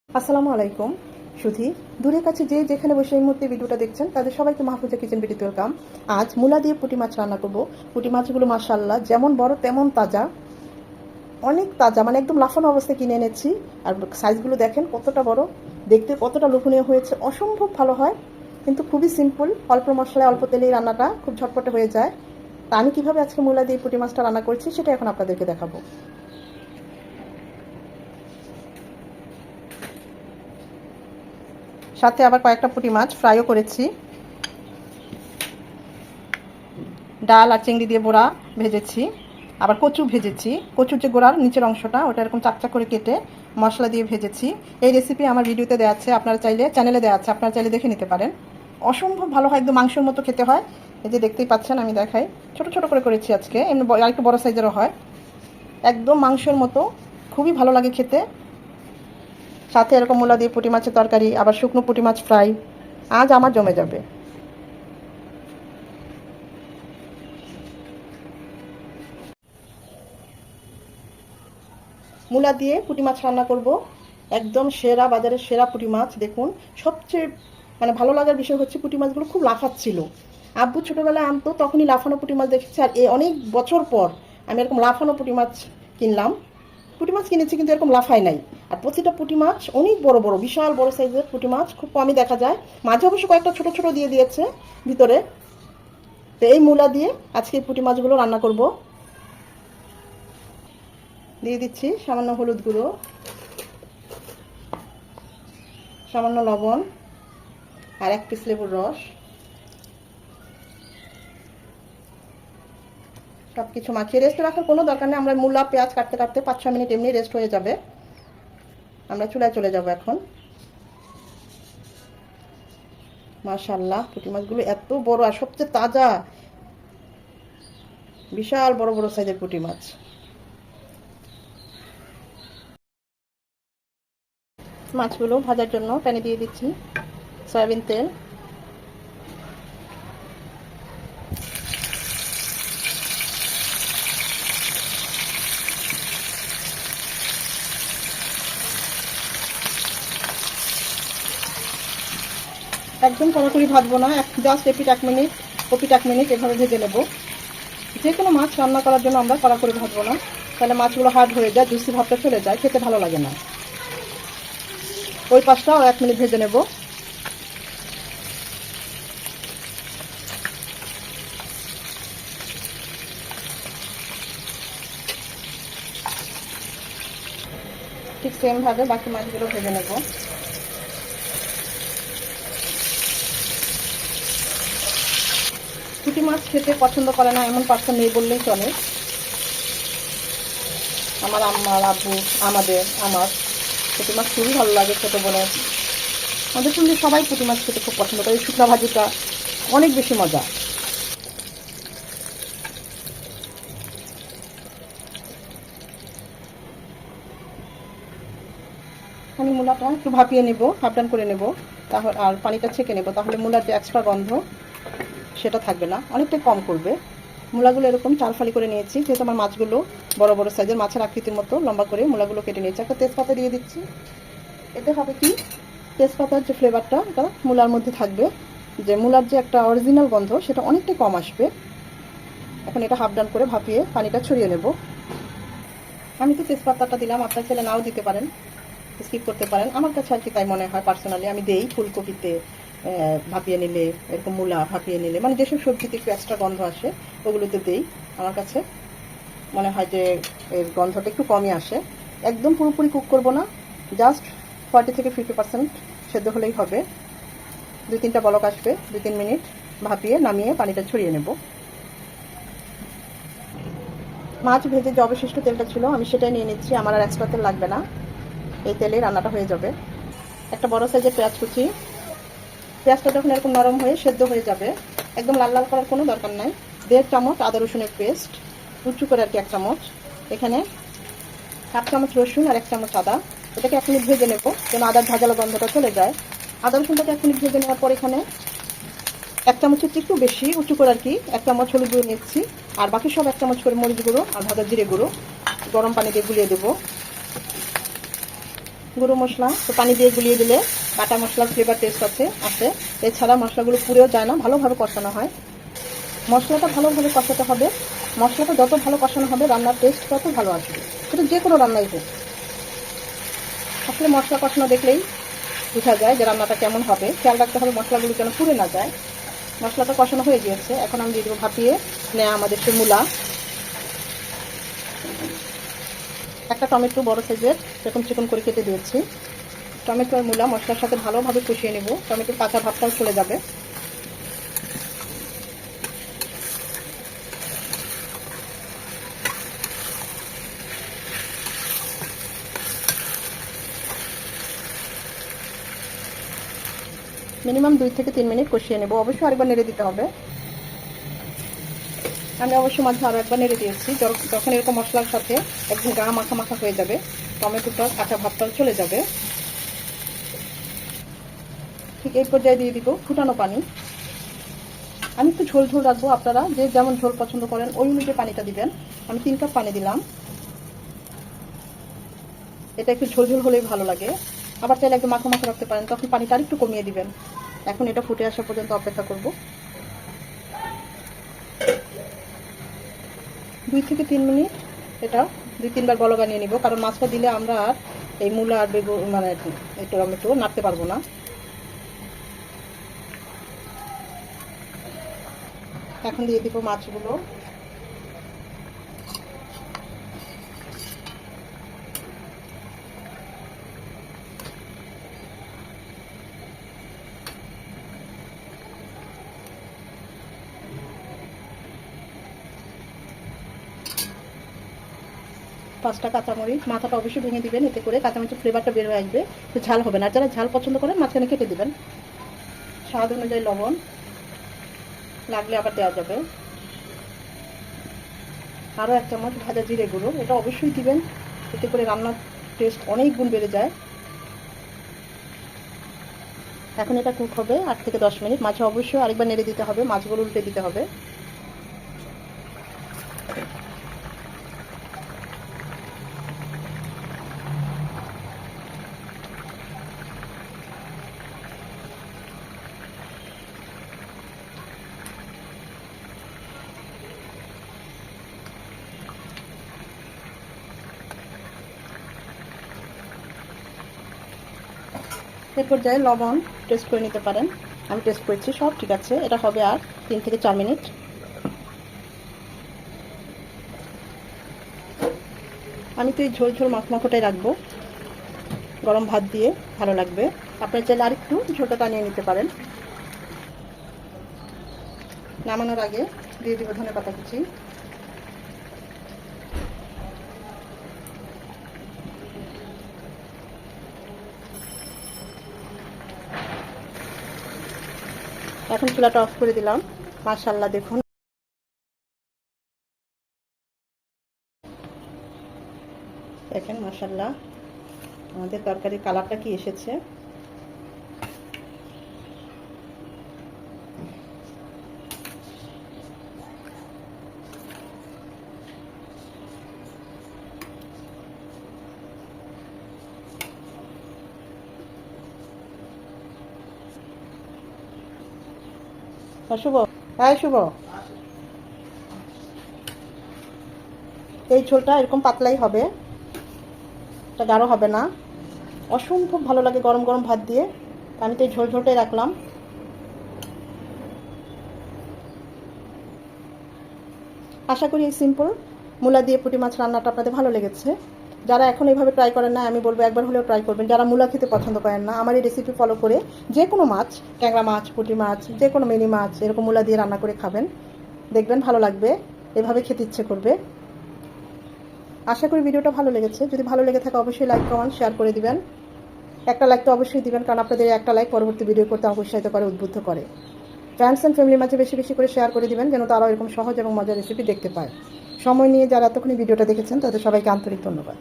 আসসালামু আলাইকুম সুধী, দূরে কাছে যে যেখানে বসে এই মুহূর্তে ভিডিওটা দেখছেন তাদের সবাইকে মাহফুজা কিচেন ভিডিওতে ওয়েলকাম। আজ মূলা দিয়ে পুঁটি মাছ রান্না করব। পুঁটি মাছগুলো মাশাআল্লাহ যেমন বড় তেমন তাজা, অনেক তাজা, মানে একদম লাফানো অবস্থায় কিনে এনেছি। আর সাইজগুলো দেখেন কতটা বড়, দেখতে কতটা লোভনীয় হয়েছে, অসম্ভব ভালো হয়। কিন্তু খুবই সিম্পল, অল্প মশলায় অল্প তেলেই রান্নাটা খুব ঝটপটে হয়ে যায়। তা আমি কীভাবে আজকে মূলা দিয়ে পুঁটি মাছটা রান্না করছি সেটা এখন আপনাদেরকে দেখাবো। সাথে আবার কয়েকটা পুঁটি মাছ ফ্রাইও করেছি। ডাল আর চিংড়ি দিয়ে বড়া ভেজেছি, আবার কচু ভেজেছি। কচুর যে গোড়ার নিচের অংশটা ওটা এরকম চাকচাক করে কেটে মশলা দিয়ে ভেজেছি। এই রেসিপি আমার ভিডিওতে দেওয়া আছে, আপনারা চাইলে চ্যানেলে দেওয়া আছে, আপনারা চাইলে দেখে নিতে পারেন। অসম্ভব ভালো হয়, একদম মাংসের মতো খেতে হয়। এই যে দেখতেই পাচ্ছেন আমি দেখাই, ছোট ছোট করে করেছি আজকে, এমনি আর একটু বড় সাইজেরও হয়। একদম মাংসের মতো, খুবই ভালো লাগে খেতে। সাথে এরকম মূলা দিয়ে পুঁটি মাছের তরকারি, আবার শুকনো পুঁটি মাছ ফ্রাই, আজ আমার জমে যাবে। মূলা দিয়ে পুঁটি মাছ রান্না করব, একদম সেরা, বাজারের সেরা পুঁটি মাছ। দেখুন, সবচেয়ে মানে ভালো লাগার বিষয় হচ্ছে পুঁটি মাছগুলো খুব লাফাচ্ছিল। আব্বু ছোটোবেলায় আনতো, তখনই লাফানো পুঁটি মাছ দেখেছি। আর অনেক বছর পর আমি এরকম লাফানো পুঁটি মাছ কিনলাম। পুঁটি মাছ কিনেছি কিন্তু এরকম লাফায় নাই। আর প্রতিটা পুঁটি মাছ অনেক বড় বড়, বিশাল বড় সাইজের পুঁটি মাছ, খুব কমই দেখা যায়। মাঝে অবশ্য কয়েকটা ছোট ছোট দিয়ে দিয়েছে ভিতরে। তো এই মূলা দিয়ে আজকে পুঁটি মাছগুলো রান্না করব। দিয়ে দিচ্ছি সামান্য হলুদ গুঁড়ো, সামান্য লবণ, আর 1 পিস লেবুর রস। সব কিছু মাখিয়ে রেস্টে রাখার কোনো দরকার নেই। আমরা মূলা পেঁয়াজ কাটতে কাটতে 5-6 মিনিট এমনি রেস্ট হয়ে যাবে। আমরা চুলায় চলে যাব এখন। মাশাআল্লাহ, পুঁটি মাছগুলো এত বড় আর সবচেয়ে তাজা, বিশাল বড় বড় সাইজের পুঁটি মাছ। মাছগুলো ভাজার জন্য প্যানে দিয়ে দিচ্ছি সয়াবিন তেল। একদম কড়াকড়ি ভাজবো না, জাস্ট এপিট 1 মিনিট ওপিট 1 মিনিট এভাবে ভেজে নেব। যে কোনো মাছ রান্না করার জন্য আমরা কড়াকড়ি ভাজবো না, তাহলে মাছগুলো হার্ড হয়ে যায়, জুসি ভাবটা চলে যায়, খেতে ভালো লাগে না। ওই পাশটাও 1 মিনিট ভেজে নেব। ঠিক সেম ভাবে বাকি মাছগুলো ভেজে নেব। পুঁটি মাছ খেতে পছন্দ করে না এমন পার্সন নেই বললেই চলে। আমার আম্মা, আব্বু, আমার পুঁটি মাছ খুবই ভালো লাগে। ছোটো বোনের, আমাদের সঙ্গে সবাই পুঁটি মাছ খেতে খুব পছন্দ করে। শুকনা ভাজিটা অনেক বেশি মজা। আমি মূলাটা একটু ভাপিয়ে নেব, হাফ ডান করে নেব, তাহলে আর পানিটা ছেঁকে নেব, তাহলে মূলার যে এক্সট্রা গন্ধ সেটা থাকবে না, অনেকটাই কম করবে। মূলাগুলো এরকম চাল ফালি করে নিয়েছি, যেহেতু আমার মাছগুলো বড় বড় সাইজের, মাছের আকৃতির মতো লম্বা করে মূলাগুলো কেটে নিয়েছি। একটা তেজপাতা দিয়ে দিচ্ছি। এতে হবে কি, তেজপাতার যে ফ্লেভারটা এটা মূলার মধ্যে থাকবে, যে মূলার যে একটা অরিজিনাল গন্ধ সেটা অনেকটাই কম আসবে। এখন এটা হাফ ডান করে ভাপিয়ে পানিটা ছড়িয়ে নেব। আমি তো তেজপাতাটা দিলাম, আপনার ছেলে নাও দিতে পারেন, স্কিপ করতে পারেন। আমার কাছে আর কি তাই মনে হয় পার্সোনালি, আমি দেই ফুলকপিতে ভাপিয়ে নিলে, এরকম মূলা ভাপিয়ে নিলে, মানে যেসব সবজিতে একটু এক্সট্রা গন্ধ আসে ওগুলোতে দেই। আমার কাছে মনে হয় যে এর গন্ধটা একটু কমই আসে। একদম পুরোপুরি কুক করব না, জাস্ট 40 থেকে 50% সেদ্ধ হলেই হবে। 2-3টা বলক আসবে, 2-3 মিনিট ভাপিয়ে নামিয়ে পানিটা ছড়িয়ে নেব। মাছ ভেজে যে অবশিষ্ট তেলটা ছিল আমি সেটাই নিয়ে নিচ্ছি, আমার আর এক্সট্রা তেল লাগবে না, এই তেলে রান্নাটা হয়ে যাবে। একটা বড় সাইজের পেঁয়াজ কুচি, পেঁয়াজটা যখন এরকম নরম হয়ে সেদ্ধ হয়ে যাবে, একদম লাল লাল করার কোনো দরকার নাই। 1.5 চামচ আদা রসুনের পেস্ট, উঁচু করে আর কি 1 চামচ। এখানে 1/2 চামচ রসুন আর 1 চামচ আদা। এটাকে 1 মিনিট ভেজে নেব, যেন আদার ভাজালো গন্ধটা চলে যায়। আদা রসুনটাকে 1 মিনিট ভেজে নেওয়ার পর এখানে 1 চামচের একটু বেশি উঁচু করে আর কি 1 চামচ হলুদ গুঁড়ো নিচ্ছি, আর বাকি সব 1 চামচ করে মরিচ গুঁড়ো আর ভাজা জিরে গুঁড়ো গরম পানি দিয়ে গুলিয়ে দেবো। গুঁড়ো মশলা তো পানি দিয়ে গুলিয়ে দিলে বাটা মশলার ফ্লেভার টেস্ট আছে। এছাড়া মশলাগুলো পুড়েও যায় না, ভালোভাবে কষানো হয়। মশলাটা ভালোভাবে কষাতে হবে। মশলাটা যত ভালো কষানো হবে রান্নার টেস্ট তত ভালো আসবে, সেটা যে কোনো রান্নাই হোক। আসলে মশলা কষানো দেখলেই বোঝা যায় যে রান্নাটা কেমন হবে। খেয়াল রাখতে হবে মশলাগুলো যেন পুড়ে না যায়। মশলাটা কষানো হয়ে গিয়েছে, এখন আমি দিয়ে দেবো ভাপিয়ে নেওয়া আমাদের সে মূলা। একটা টমেটো বড় সাইজের এরকম চিকন করে কেটে দিয়েছি। টমেটো আর মূলা মশলার সাথে ভালোভাবে কষিয়ে নেব, টমেটোর কাঁচা ভাবটাও চলে যাবে। মিনিমাম 2 থেকে 3 মিনিট কষিয়ে নেব। অবশ্যই আরেকবার নেড়ে দিতে হবে। আমি অবশ্যই মাঝে আরও একবার নেড়ে দিয়েছি। যখন এরকম মশলার সাথে একদম গা মাখা মাখা হয়ে যাবে, টমেটোটা কাঁচা ভাবটাও চলে যাবে, ঠিক এই পর্যায়ে দিয়ে দিব ফুটানো পানি। আমি একটু ঝোল ঝোল রাখবো, আপনারা যে যেমন ঝোল পছন্দ করেন ওই অনুযায়ী পানিটা দিবেন। আমি 3 কাপ পানি দিলাম। এটা একটু ঝোল ঝোল হলেই ভালো লাগে। আবার চাইলে একটু মাখা মাখা রাখতে পারেন, তখন পানিটা আরেকটু কমিয়ে দিবেন। এখন এটা ফুটে আসা পর্যন্ত অপেক্ষা করব। 2 থেকে 3 মিনিট এটা 2-3 বার বলগা নিয়ে নিব, কারণ মাছটা দিলে আমরা আর এই মূলা আর মানে এই টমেটো নাড়তে পারবো না। এখন দিয়ে দিব মাছগুলো। পাঁচটা কাঁচামরিচ, মাথাটা অবশ্যই ভেঙে দিবেন, এতে করে কাঁচামরিচের ফ্লেভারটা বের হয়ে আসবে, তো ঝাল হবে না। যারা ঝাল পছন্দ করেন মাঝখানে কেটে দিবেন। স্বাদ অনুযায়ী লবণ, লাগলে আবার দেওয়া যাবে। আরও 1 চামচ ভাজা জিরে গুঁড়ো, এটা অবশ্যই দিবেন, এতে করে রান্নার টেস্ট অনেক গুণ বেড়ে যায়। এখন এটা কুক হবে 8 থেকে 10 মিনিট। মাছে অবশ্যই আরেকবার নেড়ে দিতে হবে, মাছগুলো উল্টে দিতে হবে। এর পর্যায়ে লবণ টেস্ট করে নিতে পারেন। আমি টেস্ট করেছি, সব ঠিক আছে। এটা হবে আর 3 থেকে 4 মিনিট। আমি তো এই ঝোল ঝোল মাখমাখোটাই রাখবো, গরম ভাত দিয়ে ভালো লাগবে। আপনারা চাইলে আরেকটু ঝোলটা টানিয়ে নিতে পারেন। নামানোর আগে দিয়ে দিব ধনেপাতা কুচি। এখন চুলাটা অফ করে দিলাম। মাশাআল্লাহ, দেখুন দেখেন মাশাআল্লাহ আমাদের তরকারির কালারটা কি এসেছে। শুভ, হ্যাঁ শুভ, এই ঝোলটা এরকম পাতলাই হবে, এটা গাঢ় হবে না। অসম্ভব ভালো লাগে গরম গরম ভাত দিয়ে। আমি তো এই ঝোল ঝোলটাই রাখলাম। আশা করি এই সিম্পল মূলা দিয়ে পুঁটি মাছ রান্নাটা আপনাদের ভালো লেগেছে। যারা এখন এইভাবে ট্রাই করেন না, আমি বলবো একবার হলেও ট্রাই করবেন। যারা মূলা খেতে পছন্দ করেন না, আমার এই রেসিপি ফলো করে যে কোনো মাছ, ট্যাংরা মাছ, পুঁটি মাছ, যে কোনো মিনি মাছ এরকম মূলা দিয়ে রান্না করে খাবেন, দেখবেন ভালো লাগবে, এভাবে খেতে ইচ্ছে করবে। আশা করি ভিডিওটা ভালো লেগেছে। যদি ভালো লেগে থাকে অবশ্যই লাইক কমেন্ট শেয়ার করে দিবেন। একটা লাইক তো অবশ্যই দিবেন, কারণ আপনাদের একটা লাইক পরবর্তী ভিডিও করতে উৎসাহিত করে, উদ্বুদ্ধ করে। ফ্রেন্ডস অ্যান্ড ফ্যামিলির মাঝে বেশি বেশি করে শেয়ার করে দিবেন, যেন তারাও এরকম সহজ এবং মজার রেসিপি দেখতে পায়। সময় নিয়ে যারা এতক্ষণ ভিডিওটা দেখেছেন তাদের সবাইকে আন্তরিক ধন্যবাদ।